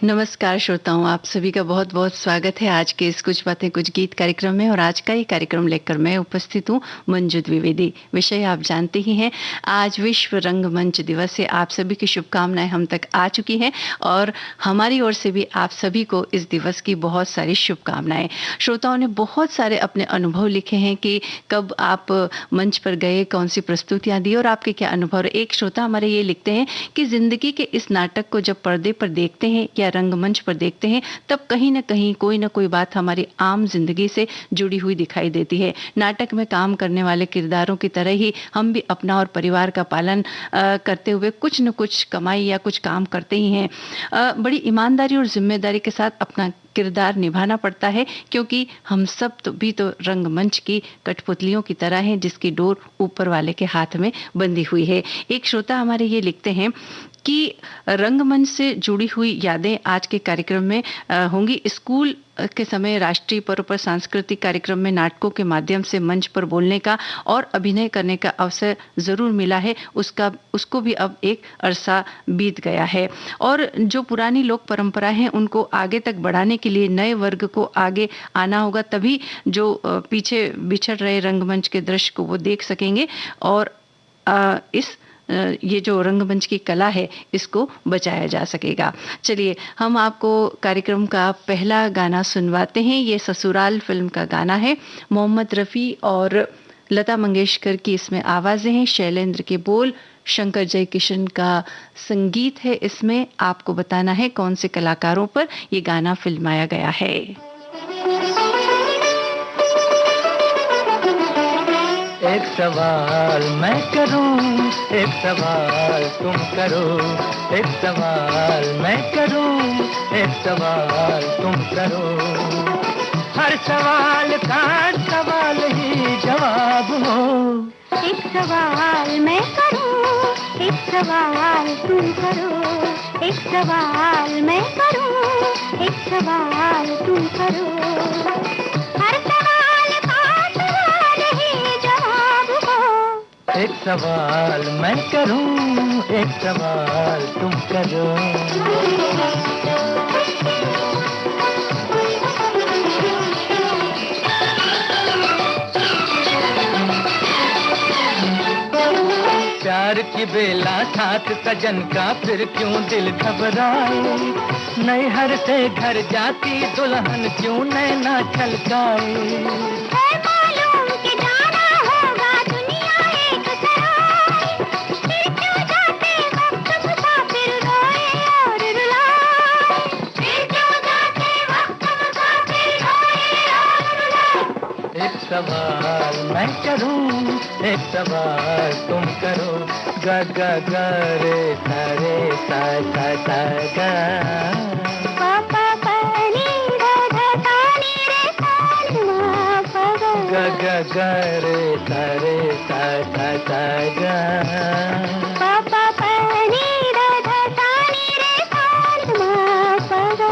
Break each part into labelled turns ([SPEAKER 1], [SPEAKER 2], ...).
[SPEAKER 1] नमस्कार श्रोताओं, आप सभी का बहुत बहुत स्वागत है आज के इस कुछ बातें कुछ गीत कार्यक्रम में। और आज का ये कार्यक्रम लेकर मैं उपस्थित हूँ मंजू द्विवेदी। विषय आप जानते ही हैं, आज विश्व रंगमंच दिवस है। आप सभी की शुभकामनाएं हम तक आ चुकी हैं और हमारी ओर से भी आप सभी को इस दिवस की बहुत सारी शुभकामनाएं। श्रोताओं ने बहुत सारे अपने अनुभव लिखे हैं कि कब आप मंच पर गए, कौन सी प्रस्तुतियाँ दी और आपके क्या अनुभव। एक श्रोता हमारे ये लिखते हैं कि जिंदगी के इस नाटक को जब पर्दे पर देखते हैं या रंगमंच पर देखते हैं, तब कहीं ना कोई बात हमारी आम जिंदगी से जुड़ी हुई दिखाई देती है। नाटक में काम करने वाले किरदारों की तरह ही हम भी अपना और परिवार का पालन करते हुए कुछ न कुछ कमाई या कुछ काम करते ही हैं। बड़ी ईमानदारी और जिम्मेदारी के साथ अपना किरदार निभाना पड़ता है, क्योंकि हम सब तो रंगमंच की कठपुतलियों की तरह हैं जिसकी डोर ऊपर वाले के हाथ में बंधी हुई है। एक श्रोता हमारे ये लिखते हैं कि रंगमंच से जुड़ी हुई यादें आज के कार्यक्रम में होंगी। स्कूल के समय राष्ट्रीय पर्व पर सांस्कृतिक कार्यक्रम में नाटकों के माध्यम से मंच पर बोलने का और अभिनय करने का अवसर जरूर मिला है। उसको भी अब एक अरसा बीत गया है और जो पुरानी लोक परंपरा है उनको आगे तक बढ़ाने के लिए नए वर्ग को आगे आना होगा, तभी जो पीछे बिछड़ रहे रंगमंच के दृश्य को वो देख सकेंगे और ये जो रंगमंच की कला है इसको बचाया जा सकेगा। चलिए हम आपको कार्यक्रम का पहला गाना सुनवाते हैं। ये ससुराल फिल्म का गाना है। मोहम्मद रफ़ी और लता मंगेशकर की इसमें आवाज़ें हैं, शैलेंद्र के बोल, शंकर जयकिशन का संगीत है। इसमें आपको बताना है कौन से कलाकारों पर ये गाना फिल्माया गया है।
[SPEAKER 2] एक सवाल मैं करूं, एक सवाल तुम करो। एक सवाल मैं करूं, एक सवाल तुम करो। हर सवाल का सवाल ही जवाब हो।
[SPEAKER 3] एक सवाल मैं करूं, एक सवाल तुम करो। एक सवाल मैं करूं, एक सवाल तुम करो। हर सवाल का सवाल ही जवाब हो।
[SPEAKER 2] एक सवाल मैं करूं, एक सवाल तुम करो। प्यार की बेला साथ सजन का, फिर क्यों दिल घबराए। नैहर से घर जाती दुल्हन क्यों नैना छलकाए।
[SPEAKER 3] मालूम कि जाना होगा दुनिया एक सराय, फिर क्यों जाते वक्त मुसाफिर रोए और रुलाए। फिर क्यों जाते वक्त मुसाफिर रोए और रुलाए।
[SPEAKER 2] एक सवाल मैं करूं, एक सवाल तुम करो। ग ग ग रे सा रे सा सा सा गा।
[SPEAKER 3] पा पा पा नी धा धा सा नी रे सा मा पा गा।
[SPEAKER 2] ग ग ग रे सा सा सा गा।
[SPEAKER 3] पा पा पा नी धा धा सा नी रे सा मा पा गा।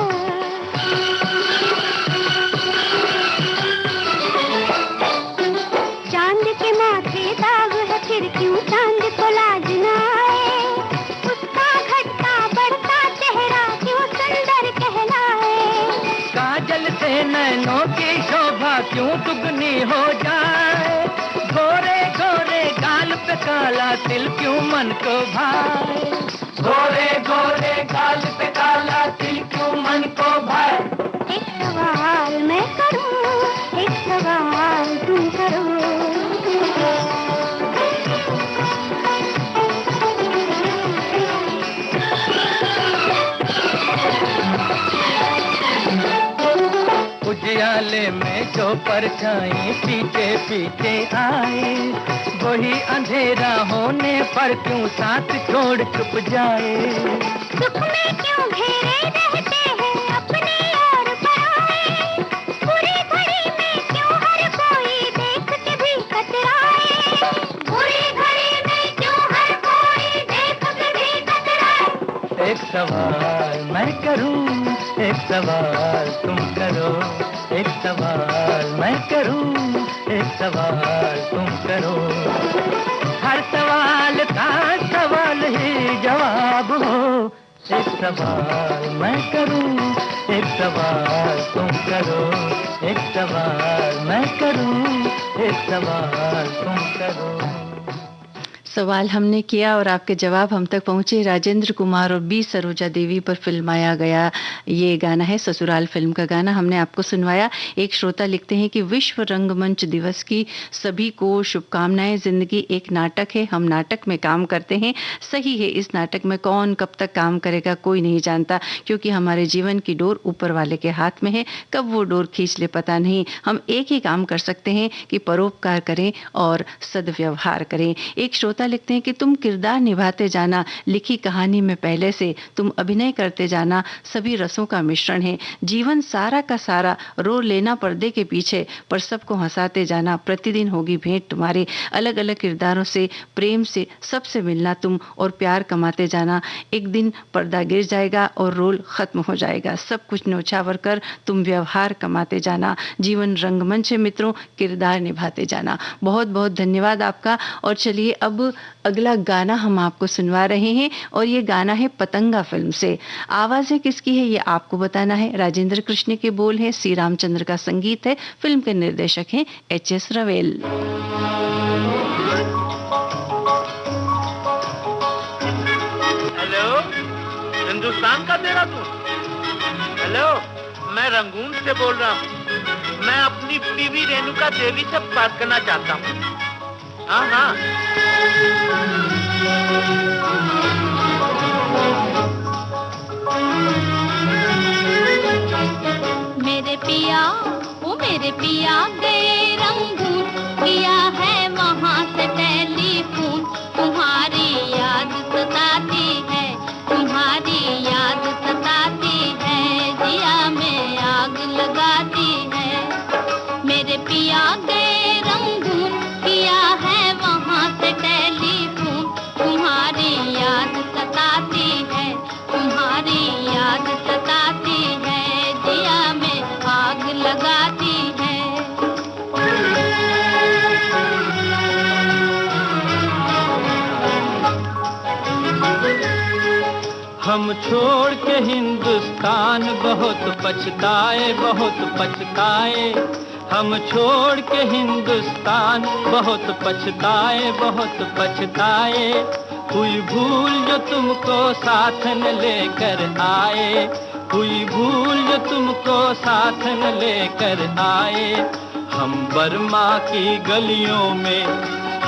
[SPEAKER 3] चांद के माथे दाग है, फिर क्यों चांद को लाज न आए। उसका घटता बढ़ता चेहरा क्यों सुंदर कहलाए।
[SPEAKER 2] काजल से नैनों की शोभा क्यों दुगनी हो जाए। गोरे गोरे गाल पे काला तिल क्यों मन को भाए। गोरे गोरे गाल पे काला तिल क्यों मन को भाए।
[SPEAKER 3] एक सवाल मैं करूं, एक सवाल तुम करो।
[SPEAKER 2] उजियाले में जो परछाई पीछे पीछे आए, वही अंधेरा होने पर क्यों साथ छोड़ चुप जाए।
[SPEAKER 3] दुख में क्यों घेरे रहते हैं अपने और पराए। बुरी घड़ी में क्यों हर कोई देख के भी कतराए। बुरी घड़ी में क्यों हर कोई देख के भी कतराए।
[SPEAKER 2] एक सवाल मैं करूं, एक सवाल तुम करो। एक सवाल मैं करूं, एक सवाल तुम करो। हर सवाल का सवाल ही जवाब हो। एक सवाल मैं करूं, एक सवाल तुम करो, एक सवाल मैं करूं, एक सवाल तुम करो।
[SPEAKER 1] सवाल हमने किया और आपके जवाब हम तक पहुंचे। राजेंद्र कुमार और बी सरोजा देवी पर फिल्माया गया ये गाना है, ससुराल फिल्म का गाना हमने आपको सुनवाया। एक श्रोता लिखते हैं कि विश्व रंगमंच दिवस की सभी को शुभकामनाएं। जिंदगी एक नाटक है, हम नाटक में काम करते हैं। सही है, इस नाटक में कौन कब तक काम करेगा कोई नहीं जानता, क्योंकि हमारे जीवन की डोर ऊपर वाले के हाथ में है। कब वो डोर खींच ले पता नहीं। हम एक ही काम कर सकते हैं कि परोपकार करें और सद्व्यवहार करें। एक श्रोता लिखते हैं कि तुम किरदार निभाते जाना, लिखी कहानी में पहले से तुम अभिनय करते जाना, सभी रसों का मिश्रण है। जीवन सारा का सारा रो लेना पर्दे के पीछे, पर सबको हंसाते जाना। प्रतिदिन होगी भेंट तुम्हारे, अलग अलग किरदारों से, प्रेम से, सबसे मिलना तुम और प्यार कमाते जाना। एक दिन पर्दा गिर जाएगा और रोल खत्म हो जाएगा। सब कुछ न्योछावर कर तुम व्यवहार कमाते जाना। जीवन रंगमंच है मित्रों, किरदार निभाते जाना। बहुत बहुत धन्यवाद आपका। और चलिए अब अगला गाना हम आपको सुनवा रहे हैं और ये गाना है पतंगा फिल्म से। आवाजें किसकी है ये आपको बताना है। राजेंद्र कृष्ण के बोल है, सी रामचंद्र का संगीत है, फिल्म के निर्देशक हैं एच.एस. रवेल।
[SPEAKER 4] हेलो, हिंदुस्तान का देहरादून। हेलो, मैं रंगून से बोल रहा हूँ। मैं अपनी बीवी रेणुका देवी से बात करना चाहता हूँ। हाँ हाँ।
[SPEAKER 3] मेरे पिया, वो मेरे पिया गए रंगून, किया है वहाँ से टेलीफोन। तुम्हारी याद सताती है, तुम्हारी याद सताती है, जिया में आग लगाती है। मेरे पिया गए रंगून, किया है वहाँ से टेलीफोन। तुम्हारी याद सताती है, तुम्हारी याद सताती है, जिया में आग लगाती है।
[SPEAKER 2] हम छोड़ के हिंदुस्तान बहुत पछताए, बहुत पछताए। हम छोड़ के हिंदुस्तान बहुत पछताए, बहुत पछताए। हुई भूल जो तुमको साथ न लेकर आए, हुई भूल जो तुमको साथ न लेकर आए। हम बर्मा की गलियों में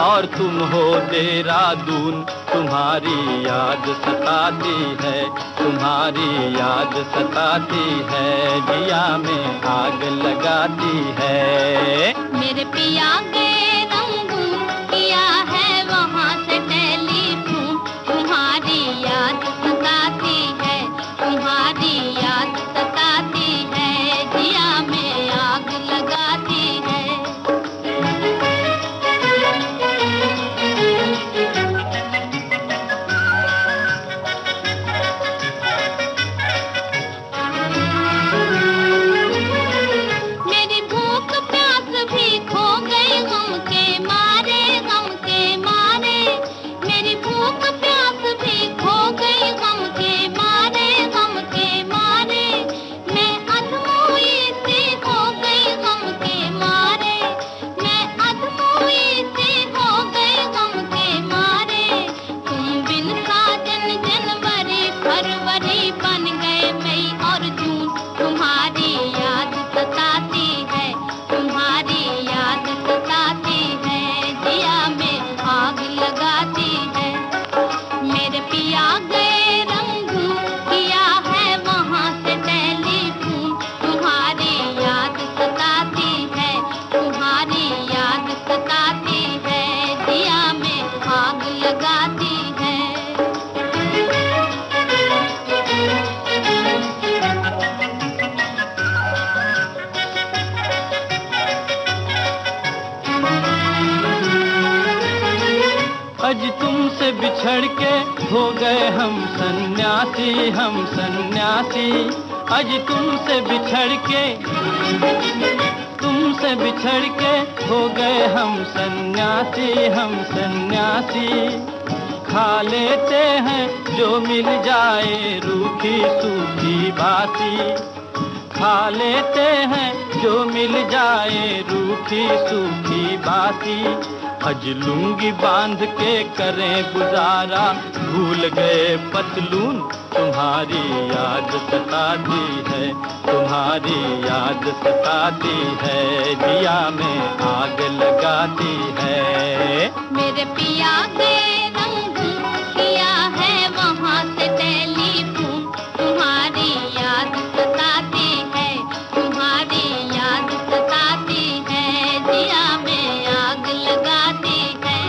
[SPEAKER 2] और तुम हो देहरादून। तुम्हारी याद सताती है, तुम्हारी याद सताती है, जिया में आग लगाती है।
[SPEAKER 3] मेरे पिया गए रंगून, किया है वहाँ से टेलीफोन। तुम्हारी याद सताती है, तुम्हारी याद सताती है, जिया में आग लगाती है। मेरी भूख प्यास भी खो गई गम के मारे, गम के मारे। मेरी भूख प्यास भी खो गई गम के मारे, गम के मारे। मैं अधमोई सी हो गई गम के मारे, मैं अधमोई सी हो गई गम के मारे। तुम बिन साजन जनवरी फरवरी बन गए मई और जून। तुम्हारी याद सताती है, तुम्हारी याद सताती है, जिया में आग लगाती है। मेरे पिया गए रंगून, किया है वहाँ से टेलीफोन। तुम्हारी याद सताती है, तुम्हारी याद सताती है, जिया में आग लगाती है।
[SPEAKER 2] आज तुमसे बिछड़ के हो गए हम सन्यासी, हम सन्यासी। आज तुमसे बिछड़ के, तुमसे बिछड़ के हो गए हम सन्यासी, हम सन्यासी। खा लेते हैं जो मिल जाए रूखी सूखी बासी, खा लेते हैं जो मिल जाए रूखी सूखी बासी। अज लुंगी बांध के करें गुजारा, भूल गए पतलून तुम्हारी याद सताती है, तुम्हारी याद सताती है, दिया में आग लगाती है।
[SPEAKER 3] मेरे पिया के रंग किया है वहाँ से टेलीफोन, तुम्हारी याद सताती है, तुम्हारी याद सताती है, दिया में आग लगाती है।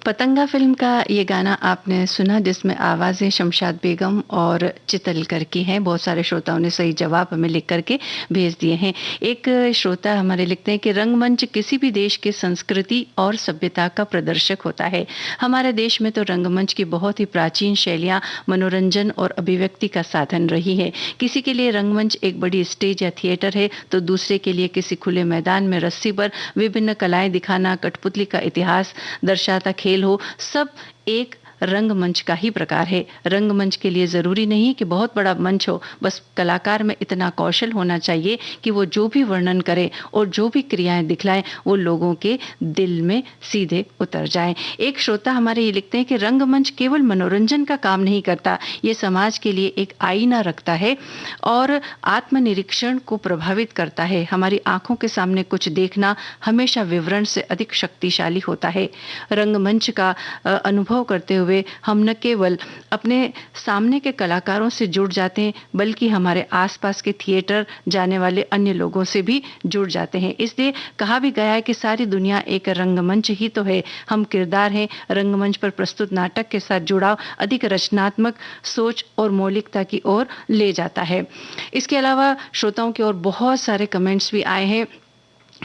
[SPEAKER 1] पतंगा फिल्म का ये गाना आपने सुना, जिसमें आवाज़ें शमशाद बेगम और चितलकर की हैं। बहुत सारे श्रोताओं ने सही जवाब हमें लिख करके भेज दिए हैं। एक श्रोता हमारे लिखते हैं कि रंगमंच किसी भी देश की संस्कृति और सभ्यता का प्रदर्शक होता है। हमारे देश में तो रंगमंच की बहुत ही प्राचीन शैलियाँ मनोरंजन और अभिव्यक्ति का साधन रही है। किसी के लिए रंगमंच एक बड़ी स्टेज या थिएटर है, तो दूसरे के लिए किसी खुले मैदान में रस्सी पर विभिन्न कलाएं दिखाना, कठपुतली का इतिहास दर्शाता खेल हो, सब एक रंगमंच का ही प्रकार है। रंगमंच के लिए जरूरी नहीं कि बहुत बड़ा मंच हो, बस कलाकार में इतना कौशल होना चाहिए कि वो जो भी वर्णन करे और जो भी क्रियाएं दिखलाएं वो लोगों के दिल में सीधे उतर जाएं। एक श्रोता हमारे ये लिखते हैं कि रंगमंच केवल मनोरंजन का काम नहीं करता, ये समाज के लिए एक आईना रखता है और आत्मनिरीक्षण को प्रभावित करता है। हमारी आंखों के सामने कुछ देखना हमेशा विवरण से अधिक शक्तिशाली होता है। रंगमंच का अनुभव करते हुए हम न केवल अपने सामने के कलाकारों से जुड़ जाते हैं, बल्कि हमारे आसपास के थिएटर जाने वाले अन्य लोगों से भी जुड़ जाते हैं। इसलिए कहा भी गया है कि सारी दुनिया एक रंगमंच ही तो है, हम किरदार हैं। रंगमंच पर प्रस्तुत नाटक के साथ जुड़ाव अधिक रचनात्मक सोच और मौलिकता की ओर ले जाता है। इसके अलावा श्रोताओं की ओर बहुत सारे कमेंट्स भी आए हैं,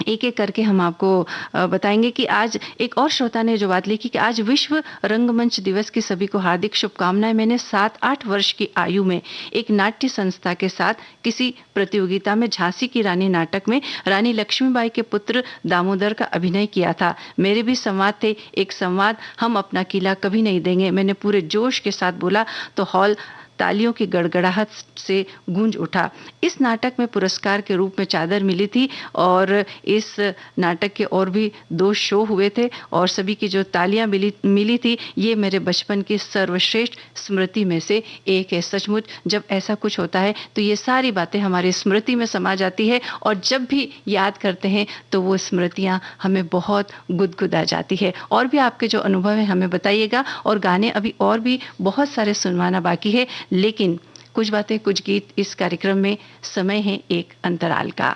[SPEAKER 1] एक एक करके हम आपको बताएंगे कि आज एक और श्रोता ने जो बात लिखी कि आज विश्व रंगमंच दिवस की सभी को हार्दिक शुभकामनाएं। मैंने 7-8 वर्ष की आयु में एक नाट्य संस्था के साथ किसी प्रतियोगिता में झांसी की रानी नाटक में रानी लक्ष्मीबाई के पुत्र दामोदर का अभिनय किया था। मेरे भी संवाद थे, एक संवाद हम अपना किला कभी नहीं देंगे। मैंने पूरे जोश के साथ बोला तो हॉल तालियों की गड़गड़ाहट से गूंज उठा। इस नाटक में पुरस्कार के रूप में चादर मिली थी और इस नाटक के और भी 2 शो हुए थे और सभी की जो तालियां मिली थी, ये मेरे बचपन की सर्वश्रेष्ठ स्मृति में से एक है। सचमुच जब ऐसा कुछ होता है तो ये सारी बातें हमारी स्मृति में समा जाती है और जब भी याद करते हैं तो वो स्मृतियां हमें बहुत गुदगुदा जाती है। और भी आपके जो अनुभव है हमें बताइएगा, और गाने अभी और भी बहुत सारे सुनवाना बाकी है, लेकिन कुछ बातें कुछ गीत इस कार्यक्रम में समय है एक अंतराल का।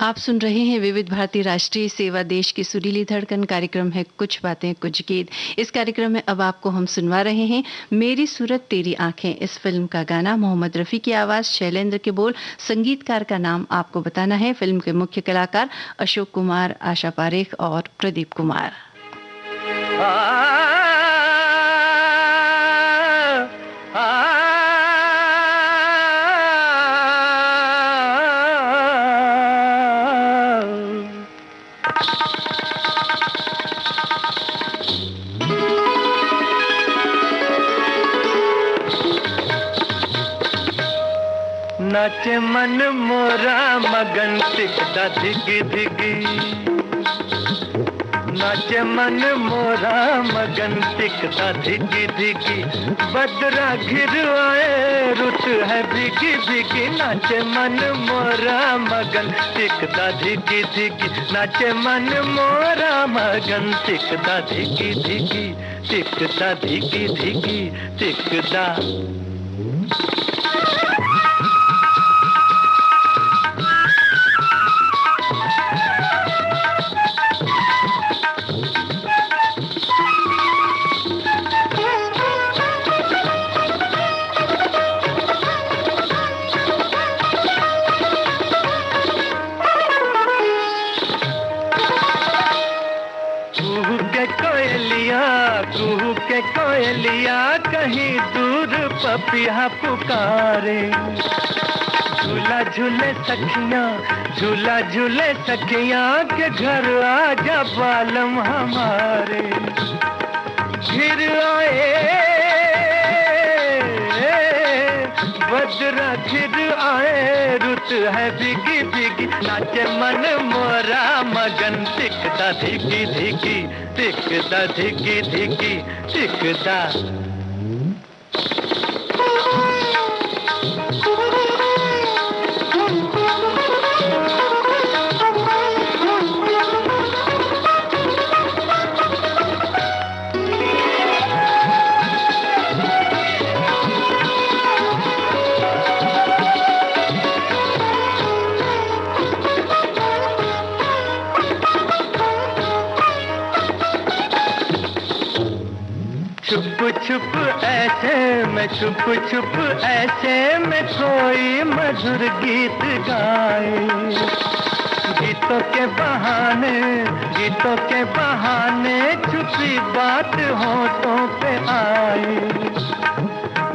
[SPEAKER 1] आप सुन रहे हैं विविध भारती राष्ट्रीय सेवा, देश की सुरीली धड़कन। कार्यक्रम है कुछ बातें कुछ गीत। इस कार्यक्रम में अब आपको हम सुनवा रहे हैं मेरी सूरत तेरी आंखें। इस फिल्म का गाना मोहम्मद रफ़ी की आवाज़, शैलेंद्र के बोल, संगीतकार का नाम आपको बताना है। फिल्म के मुख्य कलाकार अशोक कुमार, आशा पारेख और प्रदीप कुमार।
[SPEAKER 2] नाचे मन मोरा मगन टिकता धिगी धिगी, नाचे मन मोरा मगन टिकता धिगी धिगी, बदरा घिर आए रुत है भिगी भिगी, नाचे मन मोरा मगन टिकता धिगी धिगी, नाचे मन मोरा मगन टिकता धिगी धिगी, टिकता धिगी धिगी टिकता। कुहू के कोयलिया कहीं दूर पपिया पुकारे, झूला झूले सखियां, झूला झूले सखियां के घर आजा बालम हमारे, घिर आए बदरा घिर आए रुत है भिगी भिगी, नाचे मन मोरा मगन टिकता धिगी धिगी, टिकता धिगी धिगी टिकता। छुप ऐसे में छुप छुप ऐसे में कोई मधुर गीत गाए, गीतों के बहाने, गीतों के बहाने छुपी बात होठों पे आए,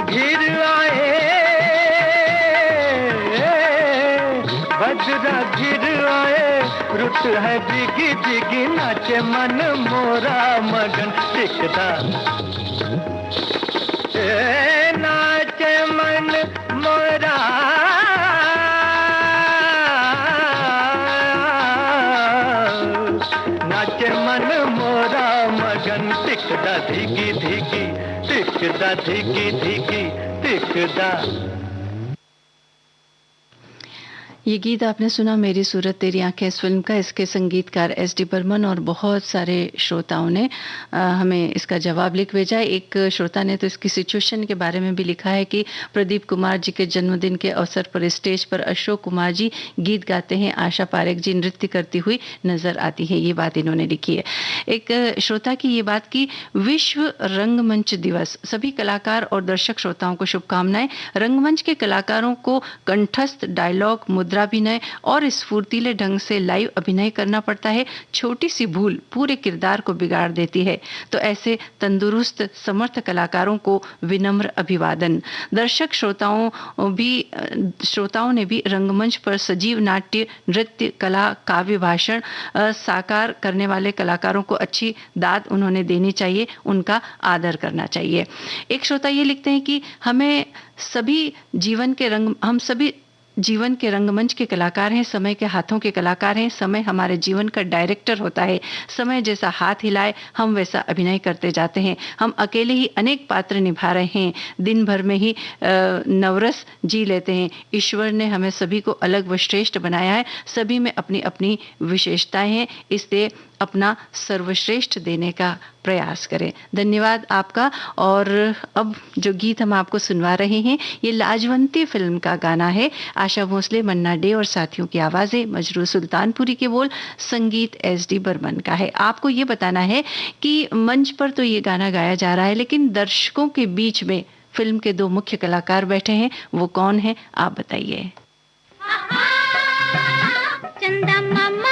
[SPEAKER 2] घिर आए बजरा घिर आए रुत है भिगी भिगी, नाचे मन मोरा मगन टिकता, नाचे मन मोरा नाचे मन मोरा मगन टिकता धिगी धिगी, टिकता धिगी धिगी टिकता।
[SPEAKER 1] ये गीत आपने सुना मेरी सूरत तेरी आंखें इस फिल्म का। इसके संगीतकार एस.डी. बर्मन और बहुत सारे श्रोताओं ने हमें इसका जवाब लिख भेजा। एक श्रोता ने तो इसकी सिचुएशन के बारे में भी लिखा है कि प्रदीप कुमार जी के जन्मदिन के अवसर पर स्टेज पर अशोक कुमार जी गीत गाते हैं, आशा पारेख जी नृत्य करती हुई नजर आती है। ये बात इन्होंने लिखी है। एक श्रोता की ये बात की विश्व रंगमंच दिवस, सभी कलाकार और दर्शक श्रोताओं को शुभकामनाएं। रंगमंच के कलाकारों को कंठस्थ डायलॉग, मुद्राभिनय और स्फूर्तिले ढंग से लाइव अभिनय करना पड़ता है। छोटी सी भूल पूरे किरदार को बिगाड़ देती है। तो ऐसे तंदुरुस्त समर्थ कलाकारों को विनम्र अभिवादन। दर्शक श्रोताओं ने भी रंगमंच पर सजीव नाट्य, नृत्य, कला, काव्य, भाषण साकार करने वाले कलाकारों को अच्छी दाद उन्होंने देनी चाहिए, उनका आदर करना चाहिए। एक श्रोता ये लिखते हैं कि हम सभी जीवन के रंगमंच के कलाकार हैं, समय के हाथों के कलाकार हैं। समय हमारे जीवन का डायरेक्टर होता है। समय जैसा हाथ हिलाए हम वैसा अभिनय करते जाते हैं। हम अकेले ही अनेक पात्र निभा रहे हैं, दिन भर में ही नवरस जी लेते हैं। ईश्वर ने हमें सभी को अलग व श्रेष्ठ बनाया है, सभी में अपनी अपनी विशेषताएं हैं। इसलिए अपना सर्वश्रेष्ठ देने का प्रयास करें। धन्यवाद आपका। और अब जो गीत हम आपको सुनवा रहे हैं ये लाजवंती फिल्म का गाना है। आशा भोसले, मन्ना डे और साथियों की आवाज़ें, मजरू सुल्तानपुरी के बोल, संगीत SD बर्मन का है। आपको ये बताना है कि मंच पर तो ये गाना गाया जा रहा है, लेकिन दर्शकों के बीच में फिल्म के दो मुख्य कलाकार बैठे हैं। वो कौन है, आप बताइए।
[SPEAKER 3] चंदा मामा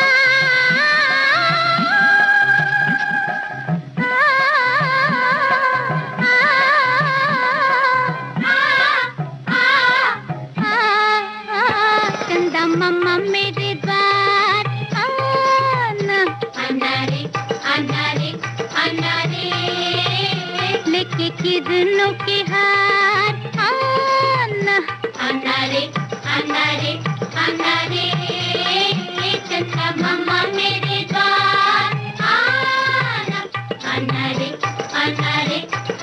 [SPEAKER 3] चंदा मामा मेरे द्वार आना, आना रे आना रे आना रे, लेके किरणों के हार आना, आना रे आना रे आना रे, चंदा मामा मेरे द्वार आना, आना रे आना रे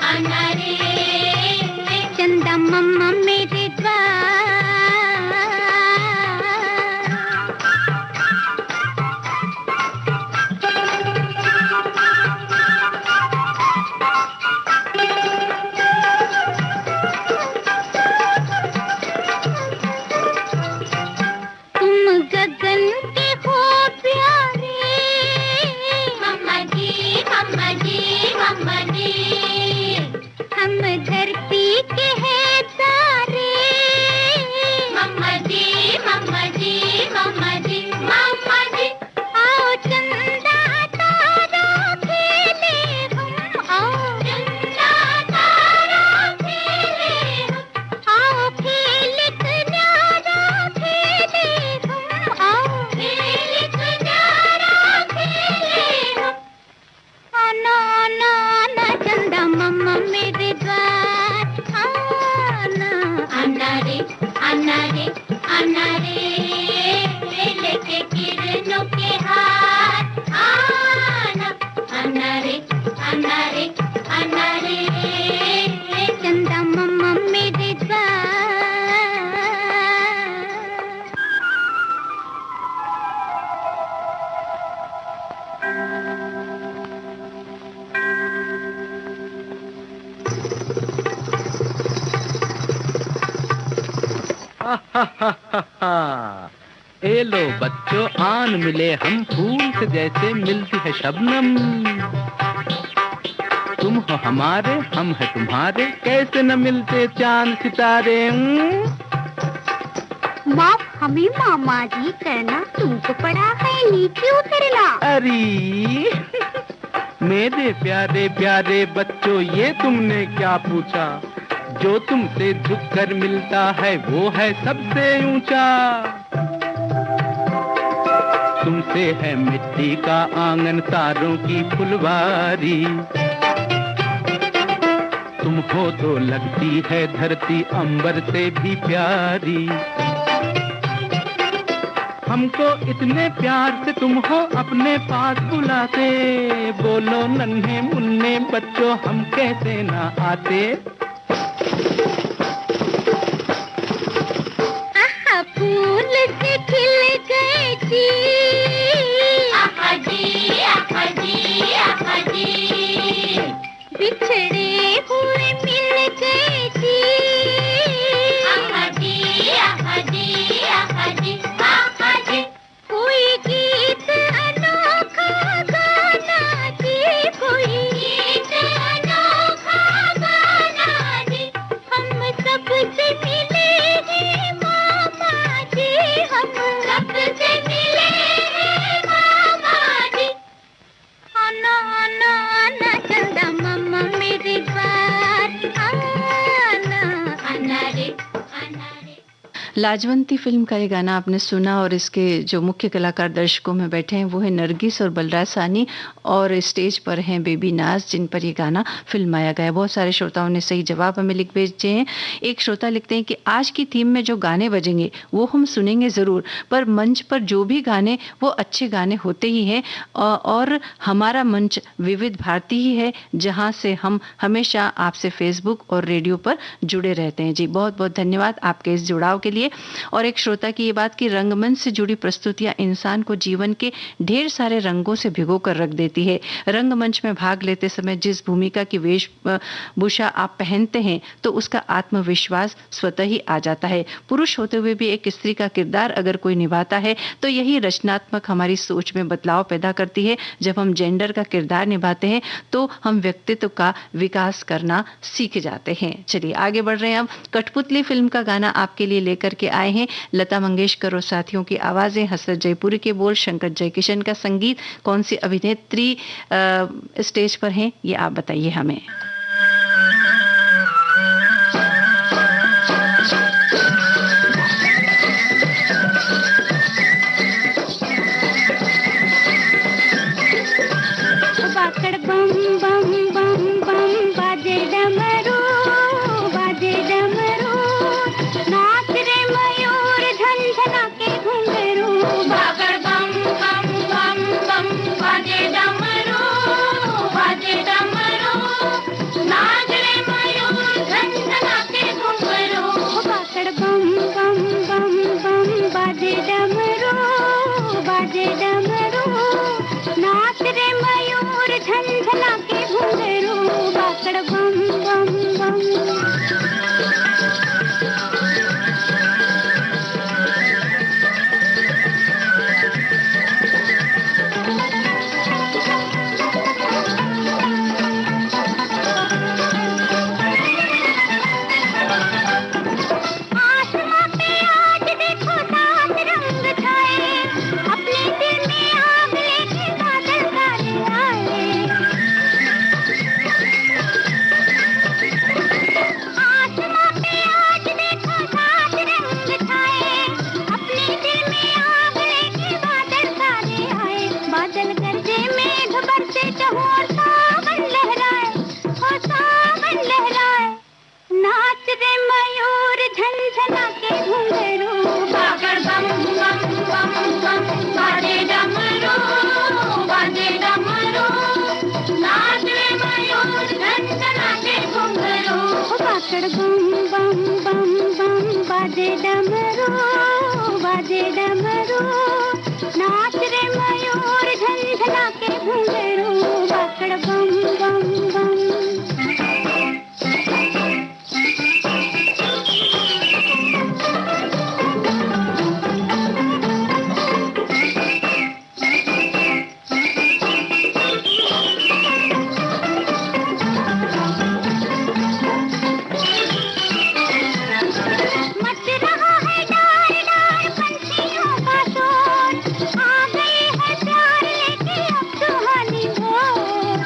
[SPEAKER 3] आना रे, चंदा मामा मेरे द्वार।
[SPEAKER 4] ए लो बच्चों, आन मिले हम फूल से जैसे मिलती है शबनम। तुम हो हमारे, हम है तुम्हारे, कैसे न मिलते चांद सितारे।
[SPEAKER 3] माफ हमें मामा जी करना, तुमको पड़ा है नीचे उतरना।
[SPEAKER 4] अरे मेरे प्यारे प्यारे बच्चों, ये तुमने क्या पूछा? जो तुमसे झुक कर मिलता है वो है सबसे ऊंचा। तुमसे है मिट्टी का आंगन, तारों की फुलवारी। तुम हो तो लगती है धरती अंबर से भी प्यारी। हमको इतने प्यार से तुम हो अपने पास बुलाते, बोलो नन्हे मुन्ने बच्चों हम कैसे ना आते।
[SPEAKER 3] फूल से खिल गए जी, आहा जी आहा जी आहा जी, बिछड़े हुए मिल गए जी, आहा जी आहा जी आहा जी आहा जी, कोई गीत अनोखा गाना जी, कोई गीत अनोखा गाना जी, हम सबसे मिले हैं मामा जी, हम सबसे मिले हैं मामा जी। आना आना आना चंदा मामा मेरे द्वार आना, आना रे आना रे।
[SPEAKER 1] लाजवंती फिल्म का ये गाना आपने सुना और इसके जो मुख्य कलाकार दर्शकों में बैठे हैं वो है नरगिस और बलराज सानी और स्टेज पर हैं बेबी नाज, जिन पर ये गाना फिल्माया गया। बहुत सारे श्रोताओं ने सही जवाब हमें लिख भेजे हैं। एक श्रोता लिखते हैं कि आज की थीम में जो गाने बजेंगे वो हम सुनेंगे ज़रूर, पर मंच पर जो भी गाने वो अच्छे गाने होते ही हैं और हमारा मंच विविध भारती ही है, जहाँ से हम हमेशा आपसे फेसबुक और रेडियो पर जुड़े रहते हैं। जी बहुत बहुत धन्यवाद आपके इस जुड़ाव के लिए। है। और एक श्रोता की ये बात कि रंगमंच से जुड़ी प्रस्तुतियां इंसान को जीवन के ढेर सारे रंगों से भिगो कर रख देती है। रंगमंच में भाग लेते समय जिस भूमिका की वेशभूषा आप पहनते हैं तो उसका आत्मविश्वास स्वतः ही आ जाता है। पुरुष होते हुए भी एक स्त्री का किरदार अगर कोई निभाता है तो यही रचनात्मक हमारी सोच में बदलाव पैदा करती है। जब हम जेंडर का किरदार निभाते हैं तो हम व्यक्तित्व का विकास करना सीख जाते हैं। चलिए आगे बढ़ रहे हैं। अब कठपुतली फिल्म का गाना आपके लिए लेकर के आए हैं लता मंगेशकर और साथियों की आवाजें, हसरत जयपुरी के बोल, शंकर जयकिशन का संगीत। कौन सी अभिनेत्री स्टेज पर हैं ये आप बताइए हमें।
[SPEAKER 3] बम बम बम बम बाजे डमरू, बाजे डमरू, नाच रे मयूर झंझना के घुंघरू। बागड़ बम बम बम बम बाजे डमरू, बाजे डमरू, नाच रे मयूर झंझना के घुंघरू। बागड़ बम बम बम बम बाजे डमरू, बाजे डमरू, नाच रे मयूर झंझना के घुंघरू। बाकड़ बम बम बम। आसमां पे आज देखो सात रंग छाए, अपने दिल में आग लेके बादल काले आए। आसमां पे आज देखो सात रंग छाए, अपने दिल में आग लेके बादल काले आए। बादल गरजे मेघ बरसे चहुओं सावन लहराए, ओ सावन लहराए, नाच रे मयूर झंझना के घुंघरू। बागड़ बम बम बम बम बाजे डमरू, बाजे डमरू, नाच रे मयूर झंझना के घुंघरू। बागड़ बम बम बम बम बाजे डमरू, बाजे डमरू, नाच रे मयूर झंझना के घुंघरू। बागड़ बम बम बम। मच रहा है डार डार पंछियों का शोर, आ गए हैं प्यार लेके अब सुहानी भोर।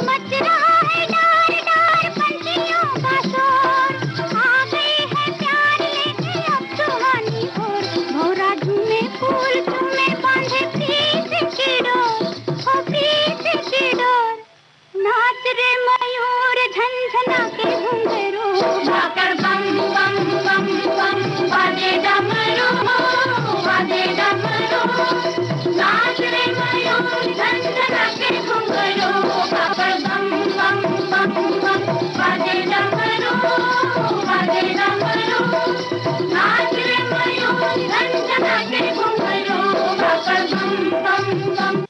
[SPEAKER 3] मच रहा है डार डार पंछियों का शोर, आ गए हैं प्यार लेके अब सुहानी भोर। भौरा झूमे फूल झूमे बांधे प्रीत की डोर, ओ प्रीत की डोर, नाच रे मयूर झंझना के घुंघरू। बाकड़ बम बम बम बम बाजे डमरू, बाजे डमरू, नाच रे मयूर झंझना के घुंघरू। बाकड़ बम बम बम बम बाजे डमरू, बाजे डमरू, नाच रे मयूर झंझना के घुंघरू। बाकड़ बम बम बम।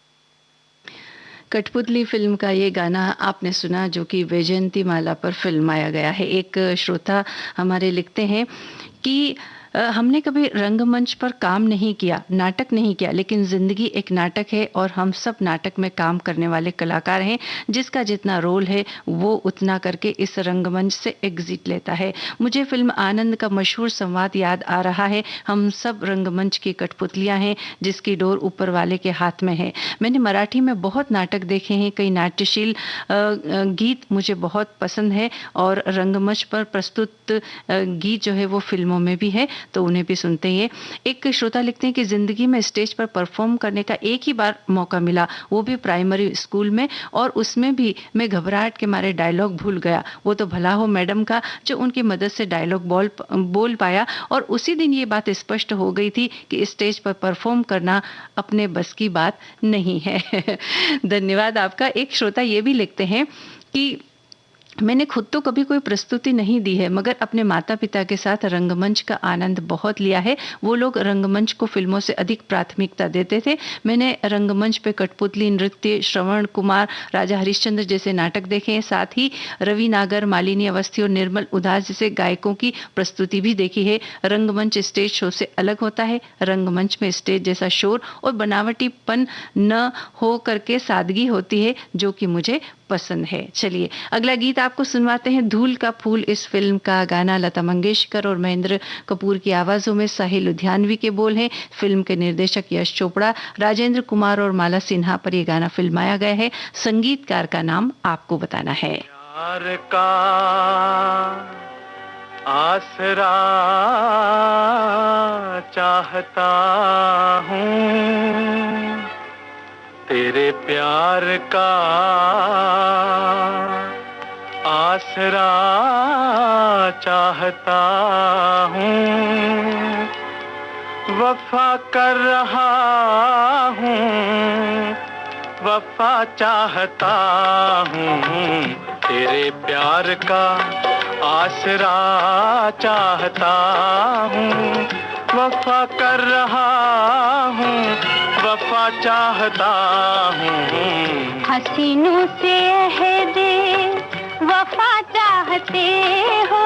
[SPEAKER 1] कठपुतली फिल्म का ये गाना आपने सुना जो कि वैजयंती माला पर फिल्माया गया है। एक श्रोता हमारे लिखते हैं कि हमने कभी रंगमंच पर काम नहीं किया, नाटक नहीं किया, लेकिन जिंदगी एक नाटक है और हम सब नाटक में काम करने वाले कलाकार हैं। जिसका जितना रोल है वो उतना करके इस रंगमंच से एग्जिट लेता है। मुझे फिल्म आनंद का मशहूर संवाद याद आ रहा है, हम सब रंगमंच की कठपुतलियां हैं जिसकी डोर ऊपर वाले के हाथ में है। मैंने मराठी में बहुत नाटक देखे हैं, कई नाट्यशील गीत मुझे बहुत पसंद है और रंगमंच पर प्रस्तुत गीत जो है वो फिल्मों में भी है, तो उन्हें भी सुनते हैं। एक श्रोता लिखते हैं कि जिंदगी में स्टेज पर परफॉर्म करने का एक ही बार मौका मिला, वो भी प्राइमरी स्कूल में, और उसमें भी मैं घबराहट के मारे डायलॉग भूल गया। वो तो भला हो मैडम का जो उनकी मदद से डायलॉग बोल पाया, और उसी दिन ये बात स्पष्ट हो गई थी कि स्टेज पर परफॉर्म करना अपने बस की बात नहीं है। धन्यवाद आपका। एक श्रोता ये भी लिखते हैं कि मैंने खुद तो कभी कोई प्रस्तुति नहीं दी है, मगर अपने माता पिता के साथ रंगमंच का आनंद बहुत लिया है। वो लोग रंगमंच को फिल्मों से अधिक प्राथमिकता देते थे। मैंने रंगमंच पे कठपुतली नृत्य, श्रवण कुमार, राजा हरिश्चंद्र जैसे नाटक देखे हैं। साथ ही रवि नागर, मालिनी अवस्थी और निर्मल उदास जैसे गायकों की प्रस्तुति भी देखी है। रंगमंच स्टेज शो से अलग होता है। रंगमंच में स्टेज जैसा शोर और बनावटीपन न हो करके सादगी होती है, जो कि मुझे पसंद है। चलिए अगला गीत आपको सुनवाते हैं। धूल का फूल इस फिल्म का गाना लता मंगेशकर और महेंद्र कपूर की आवाजों में साहिल लुधियानवी के बोल हैं। फिल्म के निर्देशक यश चोपड़ा, राजेंद्र कुमार और माला सिन्हा पर यह गाना फिल्माया गया है। संगीतकार का नाम आपको बताना है।
[SPEAKER 5] प्यार का आसरा चाहता हूँ, तेरे प्यार का आसरा चाहता हूँ, वफा कर रहा हूँ, वफा चाहता हूँ, तेरे प्यार का आसरा चाहता हूँ, वफा कर रहा हूँ, वफा चाहता हूँ।
[SPEAKER 3] हसीनों से अहदे वफा चाहते हो,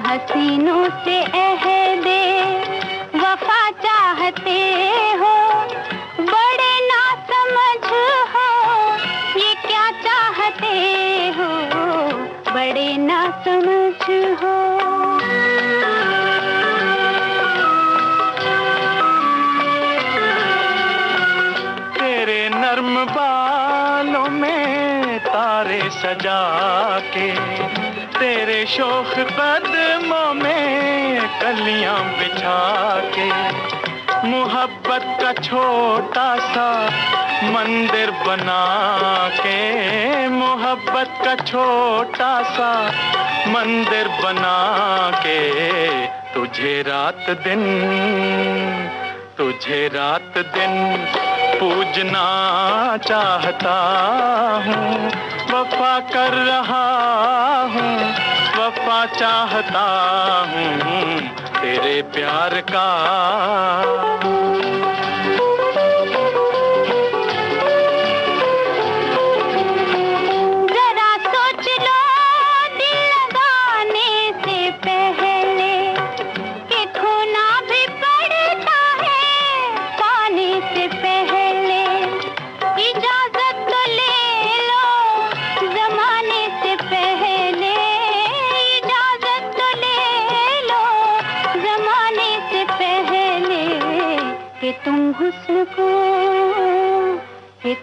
[SPEAKER 3] हसीनों से अहदे वफा चाहते हो, बड़े ना समझ हो ये क्या चाहते हो, बड़े ना समझ हो।
[SPEAKER 5] नर्म बालों में तारे सजा के, तेरे शोख कदमों में कलियां बिछा के, मोहब्बत का छोटा सा मंदिर बना के, मोहब्बत का छोटा सा मंदिर बना के, तुझे रात दिन, तुझे रात दिन पूजना चाहता हूँ, वफा कर रहा हूँ, वफा चाहता हूँ, तेरे प्यार का।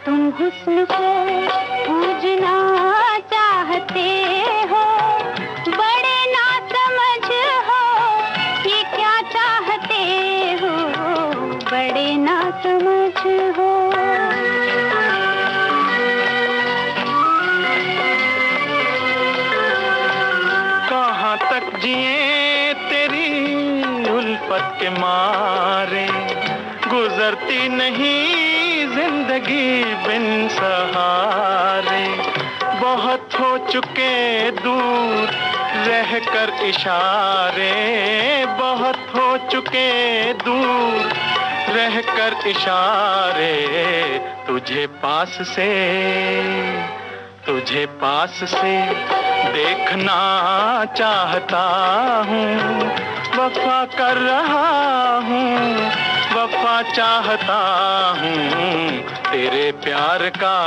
[SPEAKER 3] तुम हुस्न को पूजना चाहते हो, बड़े ना समझ हो ये क्या चाहते हो, बड़े ना समझ हो।
[SPEAKER 5] कहाँ तक जिए तेरी उल्फत के मारे, गुजरती नहीं जिंदगी बिन सहारे, बहुत हो चुके दूर रहकर इशारे, बहुत हो चुके दूर रहकर इशारे, तुझे पास से, तुझे पास से देखना चाहता हूँ, वफा कर रहा हूँ, वफा चाहता हूँ, तेरे प्यार का।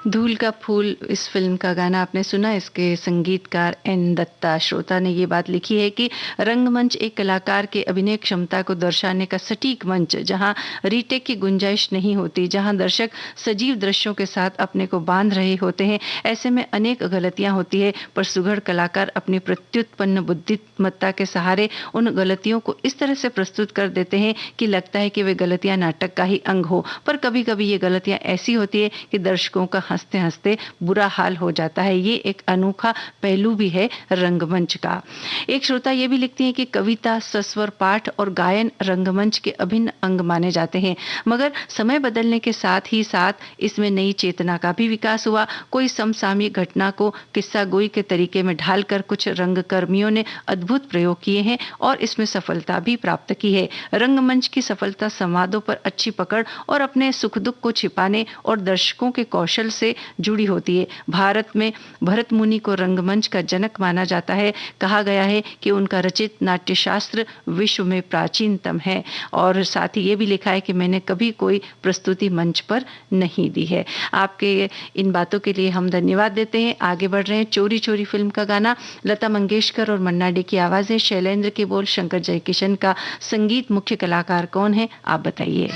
[SPEAKER 1] धूल का फूल इस फिल्म का गाना आपने सुना। इसके संगीतकार एन दत्ता। श्रोता ने ये बात लिखी है कि रंगमंच एक कलाकार के अभिनय क्षमता को दर्शाने का सटीक मंच, जहां रीटेक की गुंजाइश नहीं होती, जहां दर्शक सजीव दृश्यों के साथ अपने को बांध रहे होते हैं। ऐसे में अनेक गलतियां होती है, पर सुघड़ कलाकार अपनी प्रत्युत्पन्न बुद्धिमत्ता के सहारे उन गलतियों को इस तरह से प्रस्तुत कर देते हैं कि लगता है कि वे गलतियां नाटक का ही अंग हो। पर कभी कभी ये गलतियां ऐसी होती है कि दर्शकों का हंसते हंसते बुरा हाल हो जाता है। ये एक अनोखा पहलू भी है रंगमंच का। एक श्रोता ये भी लिखती हैं कि कविता, सस्वर पाठ और गायन रंगमंच के अभिन्न अंग माने जाते हैं, मगर समय बदलने के साथ ही साथ इसमें नई चेतना का भी विकास हुआ। कोई समसामयिक घटना को किस्सा गोई के तरीके में ढालकर कुछ रंगकर्मियों ने अद्भुत प्रयोग किए हैं और इसमें सफलता भी प्राप्त की है। रंगमंच की सफलता संवादों पर अच्छी पकड़ और अपने सुख दुख को छिपाने और दर्शकों के कौशल से जुड़ी होती है। भारत में भरत मुनि को रंगमंच का जनक माना जाता है। कहा गया है कि उनका रचित नाट्यशास्त्र विश्व में प्राचीनतम है। और साथ ही ये भी लिखा है कि मैंने कभी कोई प्रस्तुति मंच पर नहीं दी है। आपके इन बातों के लिए हम धन्यवाद देते हैं। आगे बढ़ रहे हैं। चोरी चोरी फिल्म का गाना, लता मंगेशकर और मन्ना डे की आवाजें, शैलेंद्र के बोल, शंकर जयकिशन का संगीत। मुख्य कलाकार कौन है आप बताइए।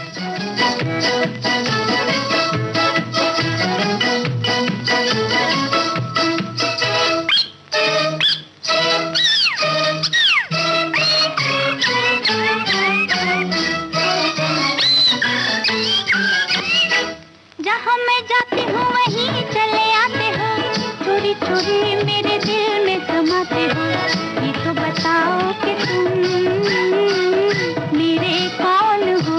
[SPEAKER 3] जहाँ मैं जाती हूँ वहीं चले आते हो, चोरी चोरी मेरे दिल में समाते हो। ये तो बताओ कि तुम मेरे कौन हो।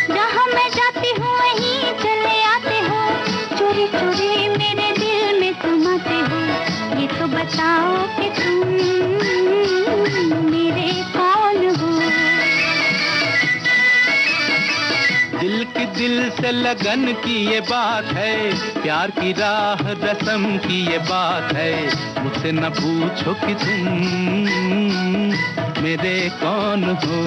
[SPEAKER 3] जहाँ मैं जाती हूँ वहीं चले आते हो, चोरी चोरी मेरे दिल में समाते हो। ये तो बताओ कि तुम मेरे कौन हो।
[SPEAKER 5] दिल की दिल से लगन की ये बात है, प्यार की राह रस्म की ये बात है। मुझसे न पूछो कि तुम मेरे कौन हो।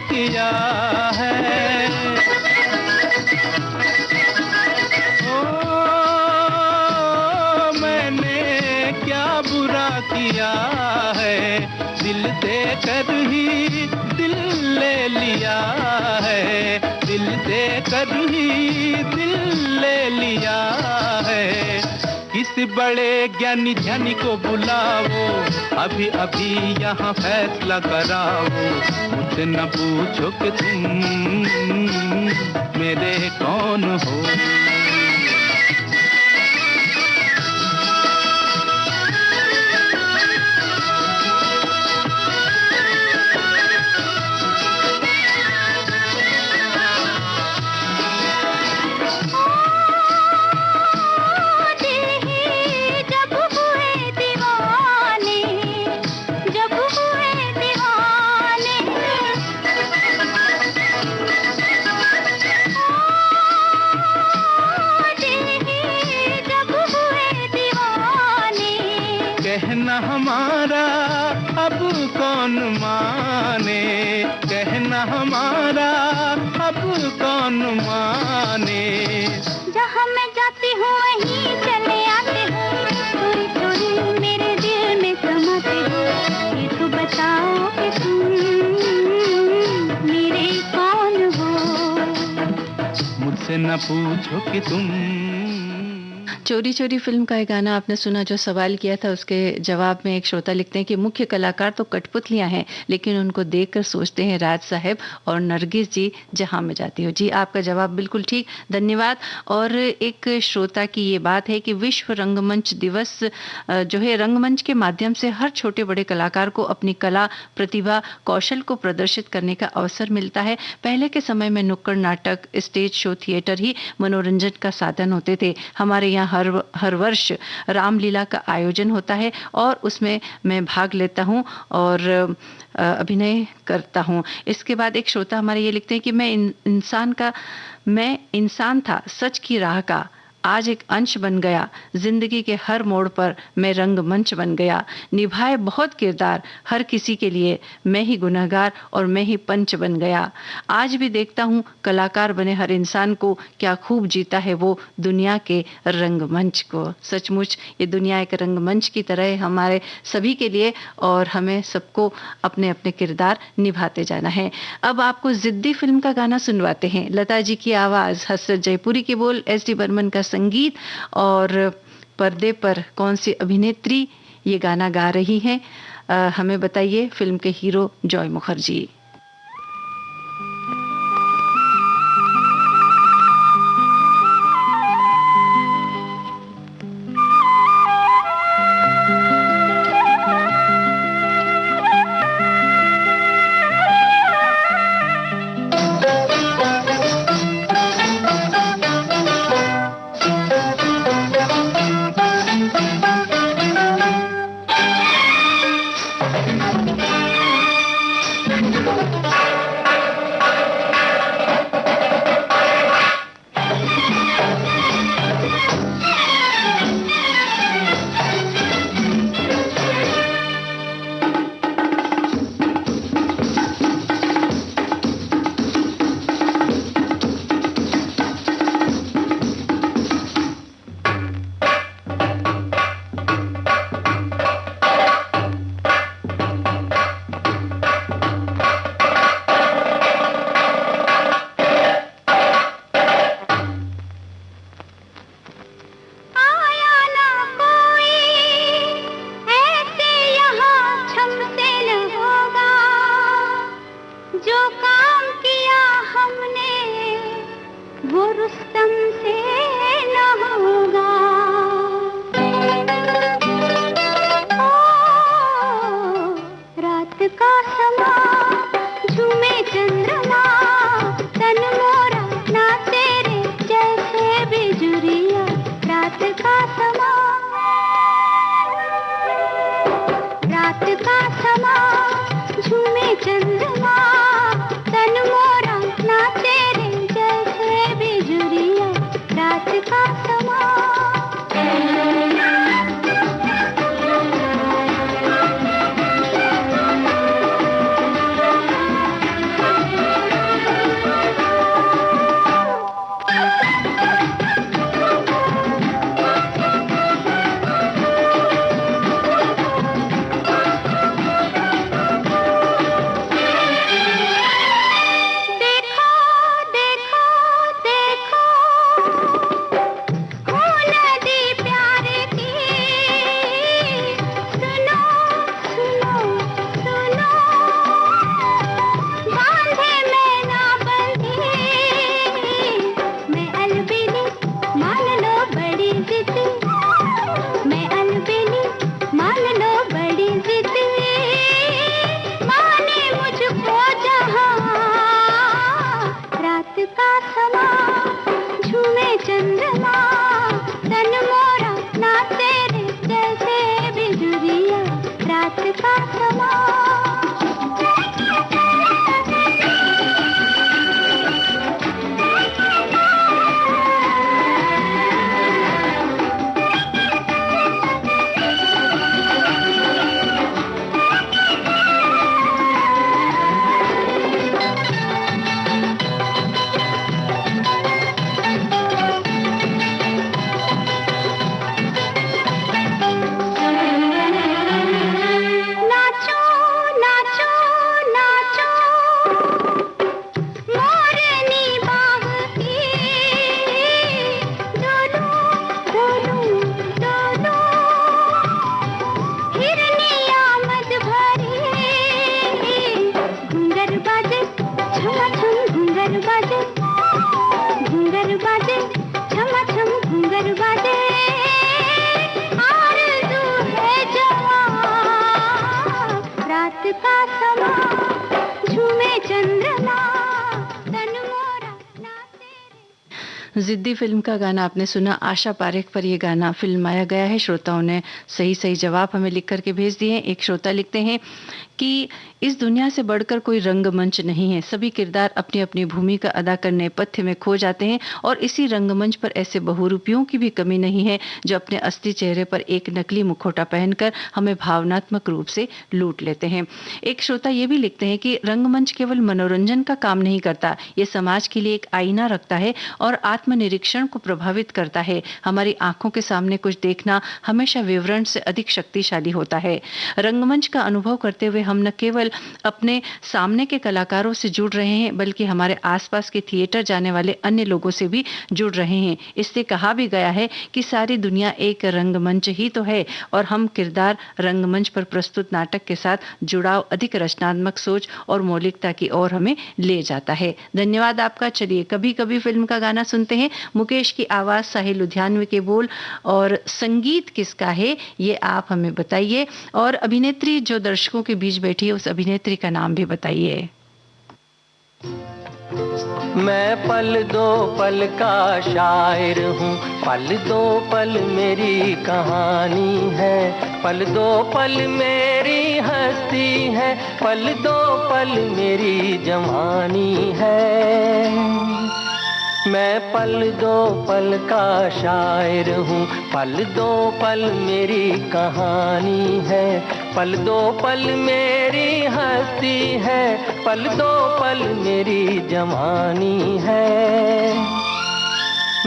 [SPEAKER 5] किया है ओ मैंने क्या बुरा किया है। दिल देकर ही दिल ले लिया है, दिल देकर ही दिल ले लिया है। किसी बड़े ज्ञानी ध्यानी को बुलाओ, अभी अभी यहाँ फैसला कराओ। मुझसे न पूछो कि तुम मेरे कौन हो। हमारा अब कौन माने, कहना हमारा अब कौन माने।
[SPEAKER 3] जहाँ मैं जाती हूँ वहीं चले आते हो, चोरी चोरी मेरे दिल में समाते हो। ये तो बताओ कि तुम मेरे कौन हो।
[SPEAKER 5] मुझसे न पूछो कि तुम।
[SPEAKER 1] चोरी चोरी फिल्म का एक गाना आपने सुना, जो सवाल किया था उसके जवाब में एक श्रोता लिखते हैं कि मुख्य कलाकार तो कठपुतलियां हैं, लेकिन उनको देखकर सोचते हैं राज साहब और नरगिस जी जहां मैं जाती हूँ। जी, आपका जवाब बिल्कुल ठीक, धन्यवाद। और एक श्रोता की ये बात है कि विश्व रंगमंच दिवस जो है, रंगमंच के माध्यम से हर छोटे बड़े कलाकार को अपनी कला, प्रतिभा, कौशल को प्रदर्शित करने का अवसर मिलता है। पहले के समय में नुक्कड़ नाटक, स्टेज शो, थिएटर ही मनोरंजन का साधन होते थे। हमारे यहाँ हर वर्ष रामलीला का आयोजन होता है और उसमें मैं भाग लेता हूँ और अभिनय करता हूँ। इसके बाद एक श्रोता हमारे ये लिखते हैं कि मैं इंसान था, सच की राह का आज एक अंश बन गया, जिंदगी के हर मोड़ पर मैं रंगमंच बन गया, निभाए बहुत किरदार हर किसी के लिए, मैं ही गुनहगार और मैं ही पंच बन गया। आज भी देखता हूँ कलाकार बने हर इंसान को, क्या खूब जीता है वो दुनिया के रंगमंच को। सचमुच ये दुनिया एक रंगमंच की तरह है हमारे सभी के लिए, और हमें सबको अपने अपने किरदार निभाते जाना है। अब आपको जिद्दी फिल्म का गाना सुनवाते हैं। लता जी की आवाज, हसरत जयपुरी के बोल, एस डी बर्मन का संगीत, और पर्दे पर कौन सी अभिनेत्री ये गाना गा रही हैं, हमें बताइए। फिल्म के हीरो जॉय मुखर्जी।
[SPEAKER 3] नाचो का समा, झूमे चंद्रमा, तन मोरा नाचे रे।
[SPEAKER 1] जिद्दी फिल्म का गाना आपने सुना। आशा पारेख पर यह गाना फिल्माया गया है। श्रोताओं ने सही सही जवाब हमें लिख करके भेज दिए हैं। एक श्रोता लिखते हैं कि इस दुनिया से बढ़कर कोई रंगमंच नहीं है। सभी किरदार अपनी अपनी भूमिका अदा करने नेपथ्य में खो जाते हैं और इसी रंगमंच पर ऐसे बहुरूपियों की भी कमी नहीं है जो अपने असली चेहरे पर एक नकली मुखौटा पहनकर हमें भावनात्मक रूप से लूट लेते हैं। एक श्रोता ये भी लिखते हैं कि रंगमंच केवल मनोरंजन का काम नहीं करता, ये समाज के लिए एक आईना रखता है और आत्मनिरीक्षण को प्रभावित करता है। हमारी आंखों के सामने कुछ देखना हमेशा विवरण से अधिक शक्तिशाली होता है। रंगमंच का अनुभव करते हुए हम न केवल अपने सामने के कलाकारों से जुड़ रहे हैं बल्कि हमारे आसपास के थिएटर जाने वाले अन्य लोगों से भी जुड़ रहे हैं। इससे कहा भी गया है कि सारी दुनिया एक रंगमंच ही तो है और हम किरदार रंगमंच पर प्रस्तुत नाटक के साथ जुड़ाव अधिक रचनात्मक सोच और मौलिकता की ओर हमें ले जाता है। धन्यवाद आपका। चलिए कभी कभी फिल्म का गाना सुनते हैं। मुकेश की आवाज, साहिल लुधियानवी के बोल और संगीत किसका है ये आप हमें बताइए और अभिनेत्री जो दर्शकों के बीच बैठी है उस अभिनेत्री का नाम भी बताइए।
[SPEAKER 2] मैं पल दो पल का शायर हूँ, पल दो पल मेरी कहानी है, पल दो पल मेरी हस्ती है, पल दो पल मेरी जवानी है। मैं पल दो पल का शायर हूँ, पल दो पल मेरी कहानी है, पल दो पल मेरी हस्ती है, पल दो पल मेरी जवानी है।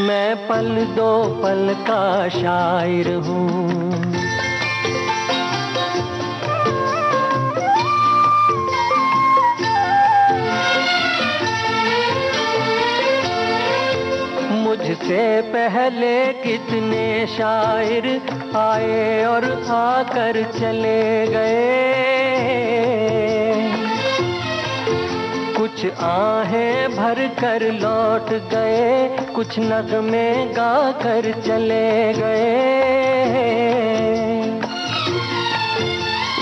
[SPEAKER 2] मैं पल दो पल का शायर हूँ। मुझसे पहले कितने शायर आए और आकर चले गए, कुछ आहें भर कर लौट गए, कुछ नगमे गा कर चले गए।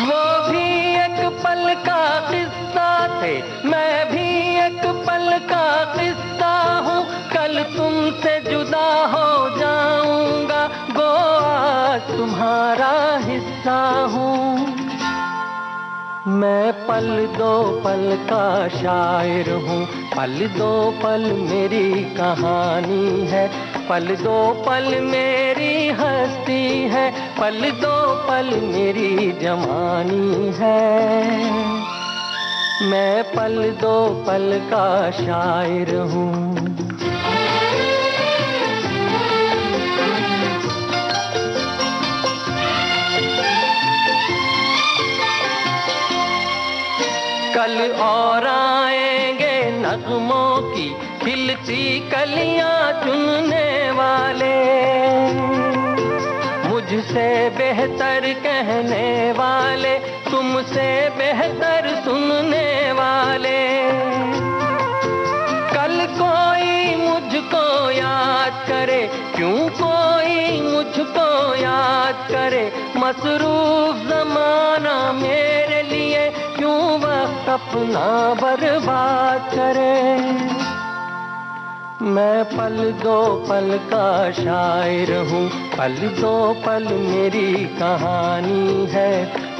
[SPEAKER 2] वो भी एक पल का किस्सा थे, मैं भी एक पल का किस्सा हूँ, कल तुमसे जुदा हो जाऊंगा, गो आज तुम्हारा हिस्सा हूँ। मैं पल दो पल का शायर हूँ, पल दो पल मेरी कहानी है, पल दो पल मेरी हस्ती है, पल दो पल मेरी जवानी है। मैं पल दो पल का शायर हूँ। कल और आएंगे नगमों की खिलती कलियां चुनने वाले, मुझसे बेहतर कहने वाले, तुमसे बेहतर सुनने वाले। कल कोई मुझको याद करे, क्यों कोई मुझको याद करे, मसरूफ जमाना मेरे लिए क्यों वक्त अपना बर्बाद करे। मैं पल दो पल का शायर हूँ, पल दो पल मेरी कहानी है,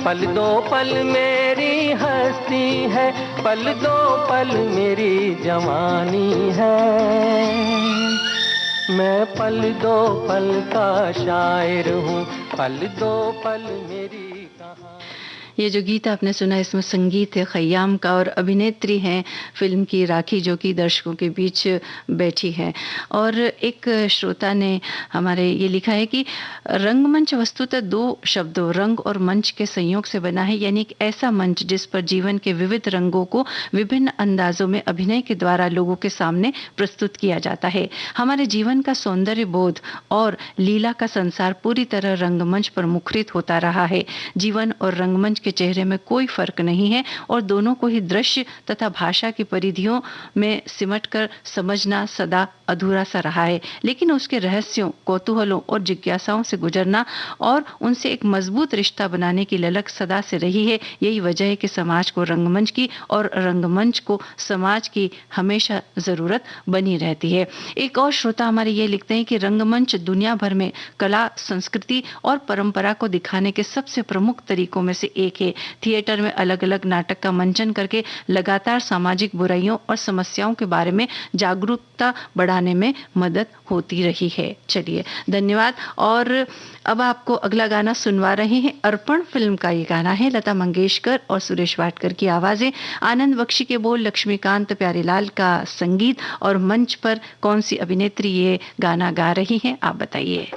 [SPEAKER 2] पल दो पल मेरी हस्ती है, पल दो पल मेरी जवानी है। मैं पल दो पल का शायर हूँ, पल दो पल मेरी कहानी।
[SPEAKER 1] ये जो गीत आपने सुना इसमें संगीत है खयाम का और अभिनेत्री हैं फिल्म की राखी जो कि दर्शकों के बीच बैठी है। और एक श्रोता ने हमारे ये लिखा है कि रंगमंच वस्तुतः दो शब्दों रंग और मंच के संयोग से बना है, यानी एक ऐसा मंच जिस पर जीवन के विविध रंगों को विभिन्न अंदाजों में अभिनय के द्वारा लोगों के सामने प्रस्तुत किया जाता है। हमारे जीवन का सौंदर्य बोध और लीला का संसार पूरी तरह रंगमंच पर मुखरित होता रहा है। जीवन और रंगमंच के चेहरे में कोई फर्क नहीं है और दोनों को ही दृश्य तथा भाषा की परिधियों में सिमटकर समझना सदा अधूरा सा रहा है। लेकिन उसके रहस्यों, कौतूहलों और जिज्ञासाओं से गुजरना और उनसे एक मजबूत रिश्ता बनाने की ललक सदा से रही है। यही वजह है कि समाज को रंगमंच की और रंगमंच को समाज की हमेशा जरूरत बनी रहती है। एक और श्रोता हमारे ये लिखते हैं कि रंगमंच दुनिया भर में कला, संस्कृति और परंपरा को दिखाने के सबसे प्रमुख तरीकों में से एक है। थिएटर में अलग अलग नाटक का मंचन करके लगातार सामाजिक बुराइयों और समस्याओं के बारे में जागरूकता बढ़ाने में मदद होती रही है। चलिए, धन्यवाद। और अब आपको अगला गाना सुनवा रहे हैं। अर्पण फिल्म का ये गाना है, लता मंगेशकर और सुरेश वाडकर की आवाजें, आनंद बख्शी के बोल, लक्ष्मीकांत प्यारेलाल का संगीत, और मंच पर कौन सी अभिनेत्री ये गाना गा रही हैं, आप बताइए।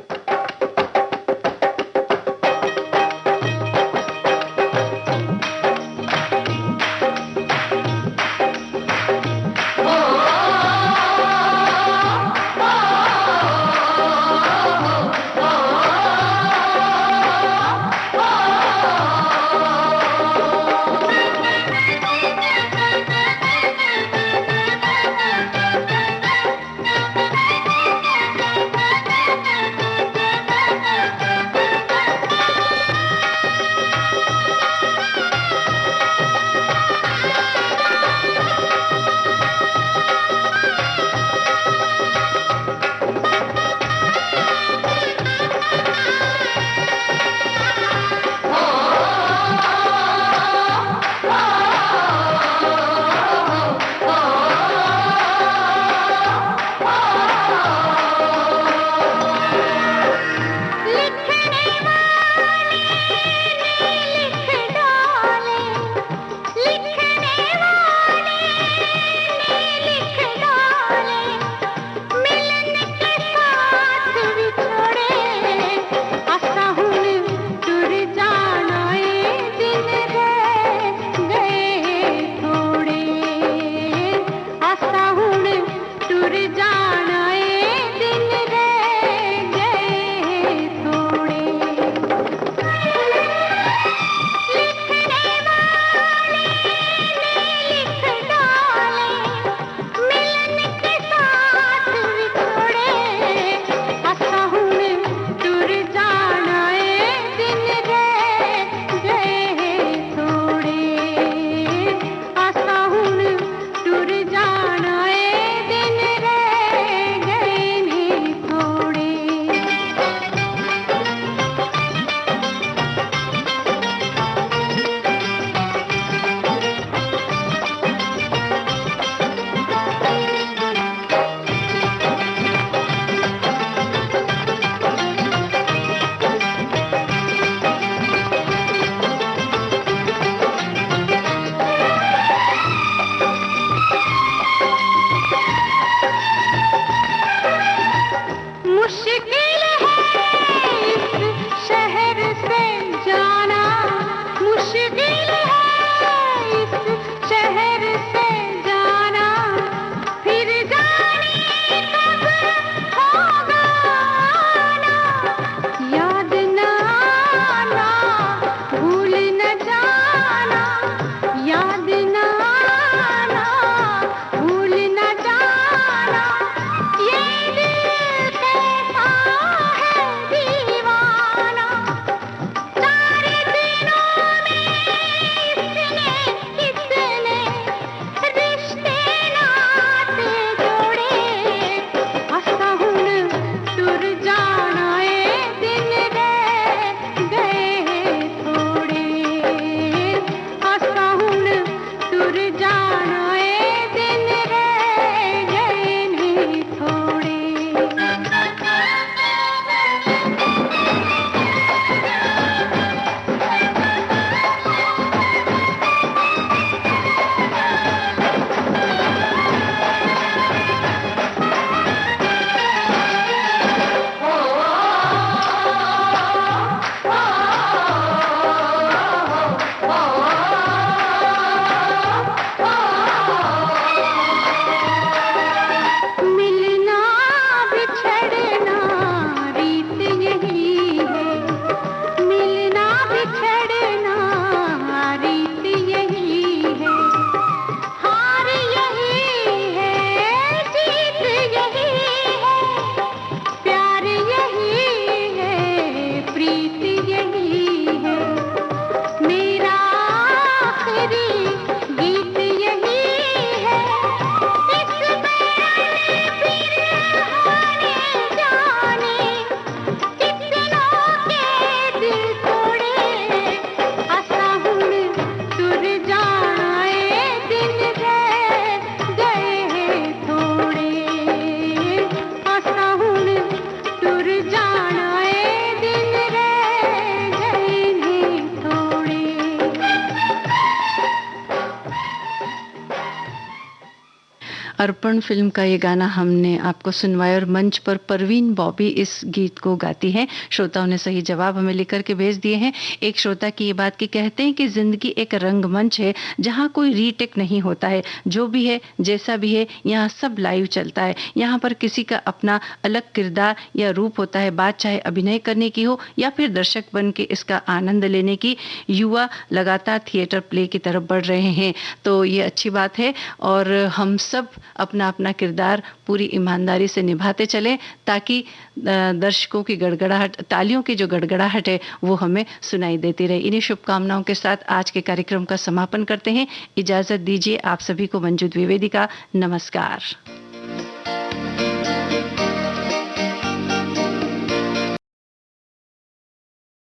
[SPEAKER 1] अर्पण फिल्म का ये गाना हमने आपको सुनवाया और मंच पर परवीन बॉबी इस गीत को गाती हैं। श्रोताओं ने सही जवाब हमें लिख के भेज दिए हैं। एक श्रोता की ये बात की कहते हैं कि जिंदगी एक रंगमंच है जहाँ कोई रीटेक नहीं होता है। जो भी है जैसा भी है यहाँ सब लाइव चलता है। यहाँ पर किसी का अपना अलग किरदार या रूप होता है। बात चाहे अभिनय करने की हो या फिर दर्शक बन के इसका आनंद लेने की। युवा लगातार थिएटर प्ले की तरफ बढ़ रहे हैं, तो ये अच्छी बात है और हम सब अपना अपना किरदार पूरी ईमानदारी से निभाते चलें ताकि दर्शकों की गड़गड़ाहट, तालियों की जो गड़गड़ाहट है वो हमें सुनाई देती रहे। इन्हीं शुभकामनाओं के साथ आज के कार्यक्रम का समापन करते हैं। इजाजत दीजिए आप सभी को। मंजू द्विवेदी का नमस्कार।